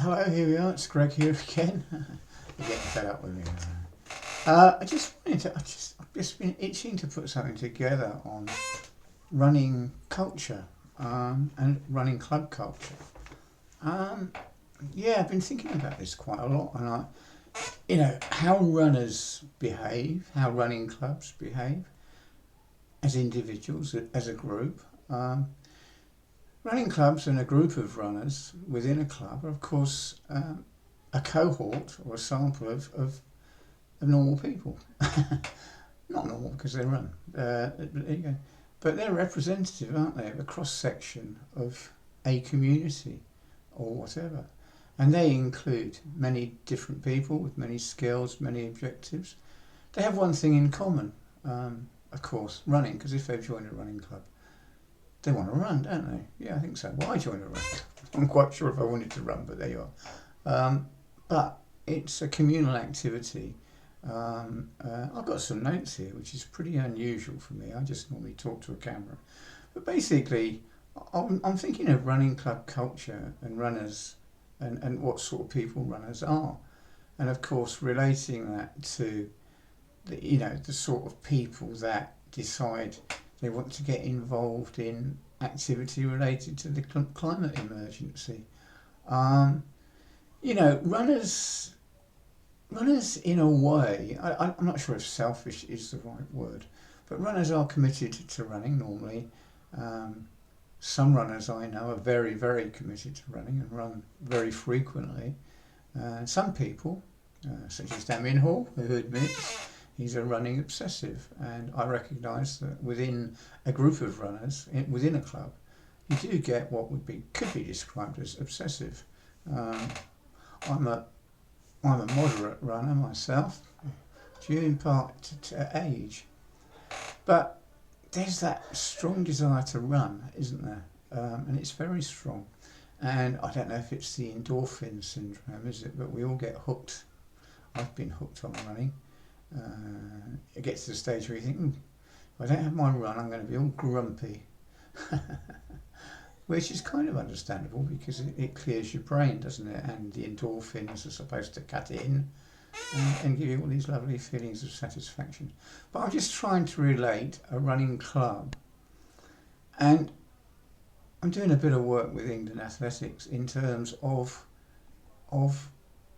Hello, here we are. It's Greg here again. You're getting fed up with me. I've just been itching to put something together on running culture and running club culture. Yeah, I've been thinking about this quite a lot, and how runners behave, how running clubs behave as individuals, as a group. Running clubs and a group of runners within a club are, of course, a cohort or a sample of normal people. Not normal because they run, but they're representative, aren't they, of a cross section of a community or whatever. And they include many different people with many skills, many objectives. They have one thing in common, of course, running, because if they've joined a running club, they want to run, don't they? Yeah, I think so. Well, I joined a run. I'm quite sure if I wanted to run, but there you are. But it's a communal activity. I've got some notes here, which is pretty unusual for me. I just normally talk to a camera. But basically, I'm thinking of running club culture and runners and what sort of people runners are. And of course, relating that to the sort of people that decide they want to get involved in activity related to the climate emergency. Runners in a way, I'm not sure if selfish is the right word, but runners are committed to running normally. Some runners I know are very, very committed to running and run very frequently. Some people, such as Damien Hall, who admits he's a running obsessive, and I recognise that within a group of runners, within a club, you do get what could be described as obsessive. I'm a moderate runner myself, due in part to age, but there's that strong desire to run, isn't there? And it's very strong. And I don't know if it's the endorphin syndrome, is it? But we all get hooked. I've been hooked on running. It gets to the stage where you think, if I don't have my run, I'm going to be all grumpy. Which is kind of understandable because it clears your brain, doesn't it? And the endorphins are supposed to cut in and give you all these lovely feelings of satisfaction. But I'm just trying to relate a running club, and I'm doing a bit of work with England Athletics in terms of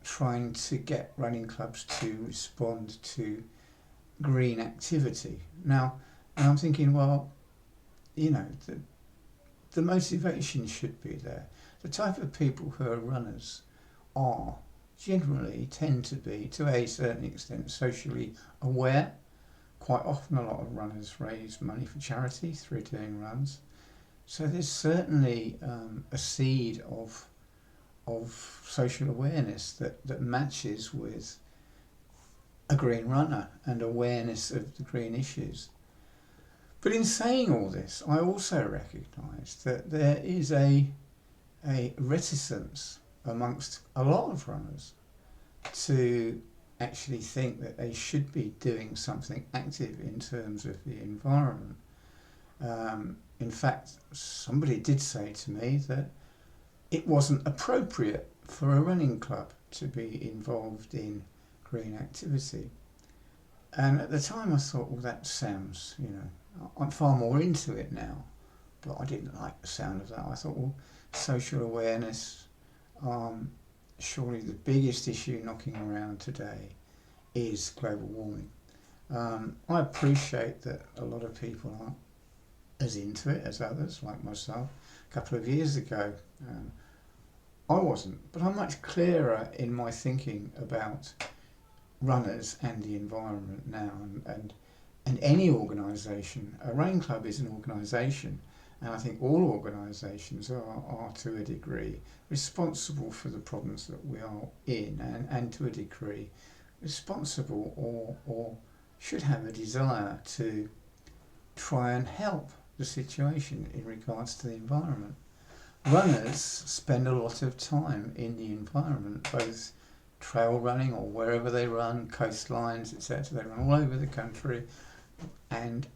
trying to get running clubs to respond to green activity. Now, and I'm thinking, well, the motivation should be there. The type of people who are runners generally tend to be, to a certain extent, socially aware. Quite often a lot of runners raise money for charity through doing runs. So there's certainly a seed of social awareness that matches with a green runner and awareness of the green issues. But in saying all this, I also recognise that there is a reticence amongst a lot of runners to actually think that they should be doing something active in terms of the environment. In fact, somebody did say to me that it wasn't appropriate for a running club to be involved in green activity. And at the time I thought, well, that sounds, I'm far more into it now, but I didn't like the sound of that. I thought, well, social awareness, surely the biggest issue knocking around today is global warming. I appreciate that a lot of people aren't as into it as others, like myself. A couple of years ago, I wasn't, but I'm much clearer in my thinking about runners and the environment now, and any organisation. A running club is an organisation, and I think all organisations are to a degree responsible for the problems that we are in, and to a degree responsible or should have a desire to try and help the situation in regards to the environment. Runners spend a lot of time in the environment, both trail running or wherever they run, coastlines, etc. They run all over the country, and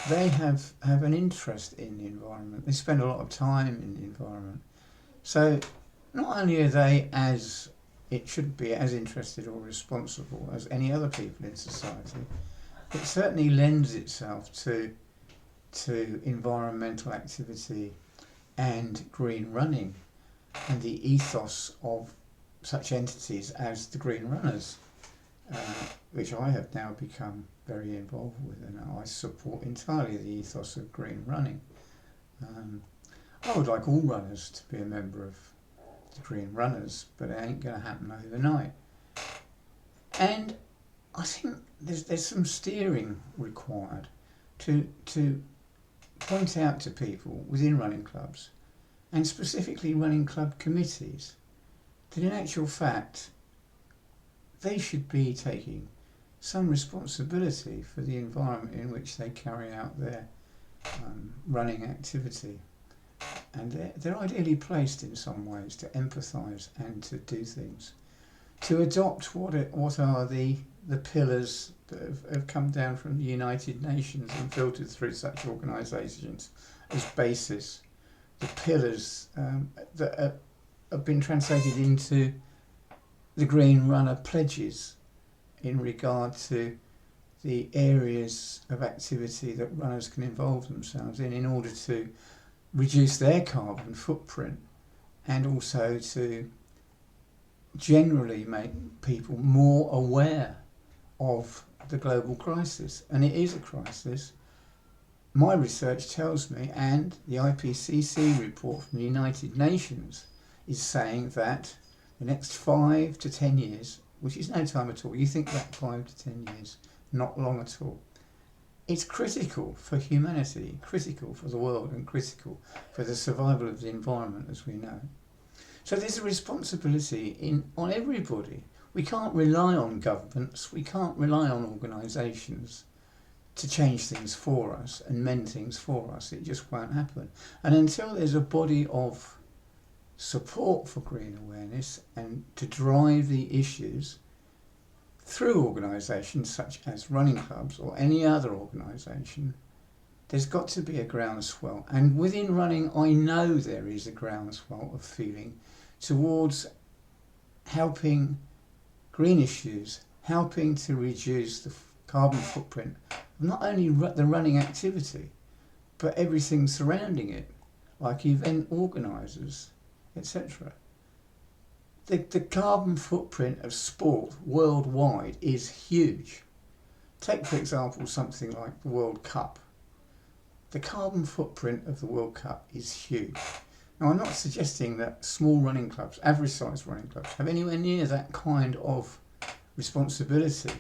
they have an interest in the environment. They spend a lot of time in the environment. So not only are they, as it should be, as interested or responsible as any other people in society, it certainly lends itself to environmental activity and green running and the ethos of such entities as the Green Runners, which I have now become very involved with, and I support entirely the ethos of green running. I would like all runners to be a member of the Green Runners, but it ain't going to happen overnight. And I think there's some steering required to point out to people within running clubs, and specifically running club committees, that in actual fact they should be taking some responsibility for the environment in which they carry out their running activity. And they're ideally placed in some ways to empathise and to do things, to adopt what are the pillars that have come down from the United Nations and filtered through such organisations as basis, the pillars that have been translated into the Green Runner pledges in regard to the areas of activity that runners can involve themselves in order to reduce their carbon footprint, and also to generally make people more aware of the global crisis. And it is a crisis. My research tells me, and the IPCC report from the United Nations is saying, that the next 5 to 10 years, which is no time at all, you think about 5 to 10 years, not long at all, it's critical for humanity, critical for the world, and critical for the survival of the environment as we know. So there's a responsibility on everybody. We can't rely on governments, we can't rely on organisations to change things for us and mend things for us. It just won't happen. And until there's a body of support for green awareness and to drive the issues through organisations such as running clubs or any other organisation, there's got to be a groundswell. And within running, I know there is a groundswell of feeling towards helping green issues, helping to reduce the carbon footprint of not only the running activity, but everything surrounding it, like event organisers, etc. The carbon footprint of sport worldwide is huge. Take, for example, something like the World Cup. The carbon footprint of the World Cup is huge. Now, I'm not suggesting that small running clubs, average-sized running clubs, have anywhere near that kind of responsibility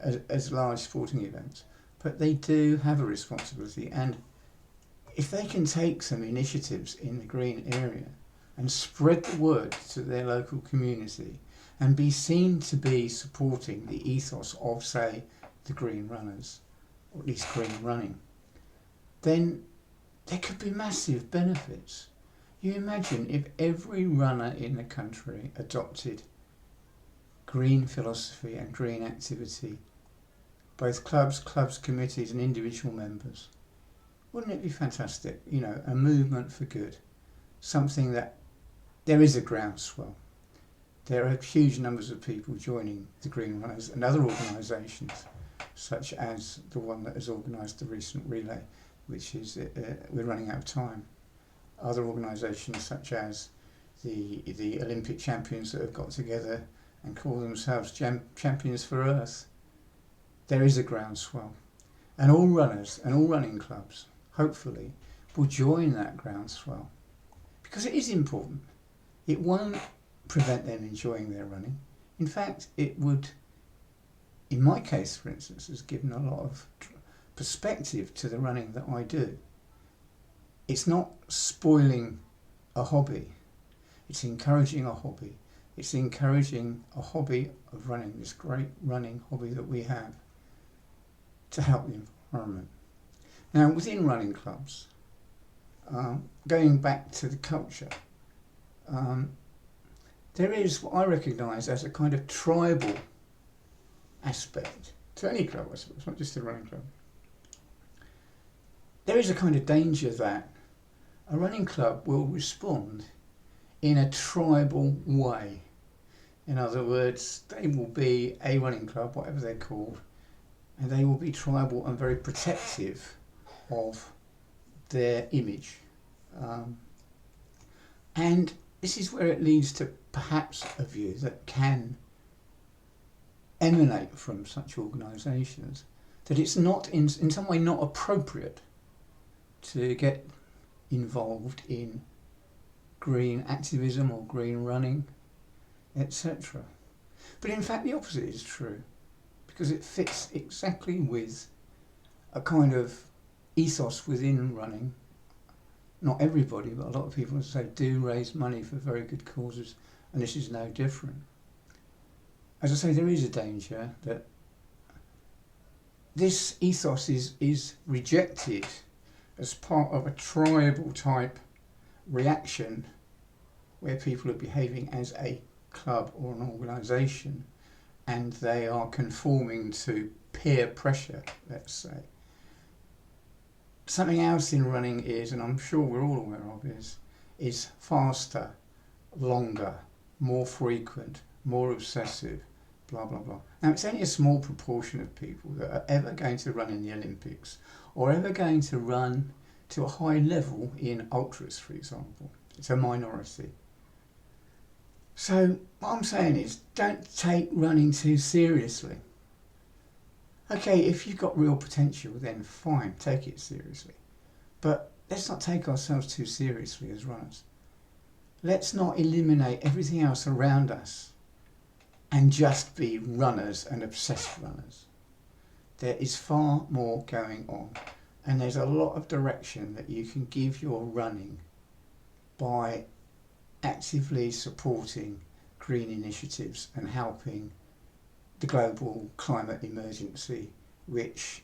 as large sporting events, but they do have a responsibility. And if they can take some initiatives in the green area and spread the word to their local community and be seen to be supporting the ethos of, say, the Green Runners, or at least green running, then there could be massive benefits. You imagine if every runner in the country adopted green philosophy and green activity, both clubs, committees and individual members. Wouldn't it be fantastic? You know, a movement for good. Something that there is a groundswell. There are huge numbers of people joining the Green Runners and other organisations, such as the one that has organised the recent relay, which is, we're running out of time. Other organisations such as the Olympic champions that have got together and call themselves Champions for Earth. There is a groundswell. And all runners and all running clubs, hopefully, will join that groundswell. Because it is important. It won't prevent them enjoying their running. In fact, it would, in my case, for instance, has given a lot of perspective to the running that I do. It's not spoiling a hobby. It's encouraging a hobby. It's encouraging a hobby of running, this great running hobby that we have, to help the environment. Now, within running clubs, going back to the culture, there is what I recognise as a kind of tribal aspect to any club, I suppose, not just a running club. There is a kind of danger that a running club will respond in a tribal way. In other words, they will be a running club, whatever they're called, and they will be tribal and very protective of their image. And this is where it leads to perhaps a view that can emanate from such organisations, that it's not in some way not appropriate to get involved in green activism or green running, etc. But in fact the opposite is true, because it fits exactly with a kind of ethos within running. Not everybody, but a lot of people, as I say, do raise money for very good causes, and this is no different. As I say, there is a danger that this ethos is rejected as part of a tribal type reaction where people are behaving as a club or an organisation and they are conforming to peer pressure, let's say. Something else in running is, and I'm sure we're all aware of, is faster, longer, more frequent, more obsessive, blah blah blah. Now it's only a small proportion of people that are ever going to run in the Olympics or ever going to run to a high level in ultras, for example. It's a minority. So what I'm saying is, don't take running too seriously. Okay, if you've got real potential, then fine, take it seriously. But let's not take ourselves too seriously as runners. Let's not eliminate everything else around us and just be runners and obsessed runners. There is far more going on, and there's a lot of direction that you can give your running by actively supporting green initiatives and helping the global climate emergency, which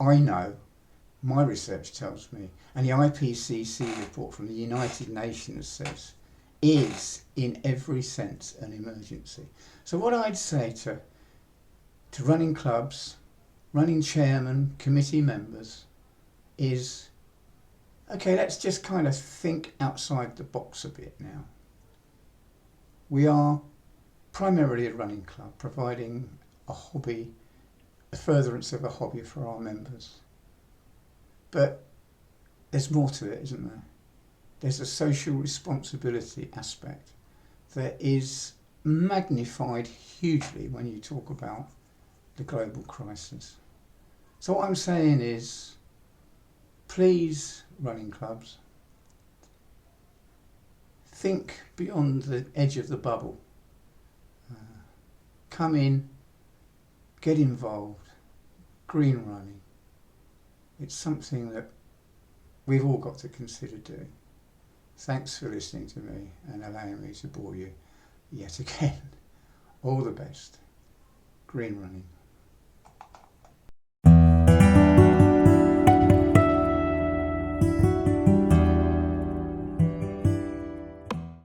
I know, my research tells me, and the IPCC report from the United Nations says, is in every sense an emergency. So what I'd say to running clubs, running chairmen, committee members is, okay, let's just kind of think outside the box a bit now. We are primarily a running club, providing a hobby, a furtherance of a hobby for our members. But there's more to it, isn't there? There's a social responsibility aspect that is magnified hugely when you talk about the global crisis. So what I'm saying is, please, running clubs, think beyond the edge of the bubble. Come in, get involved, green running. It's something that we've all got to consider doing. Thanks for listening to me and allowing me to bore you yet again. All the best. Green running.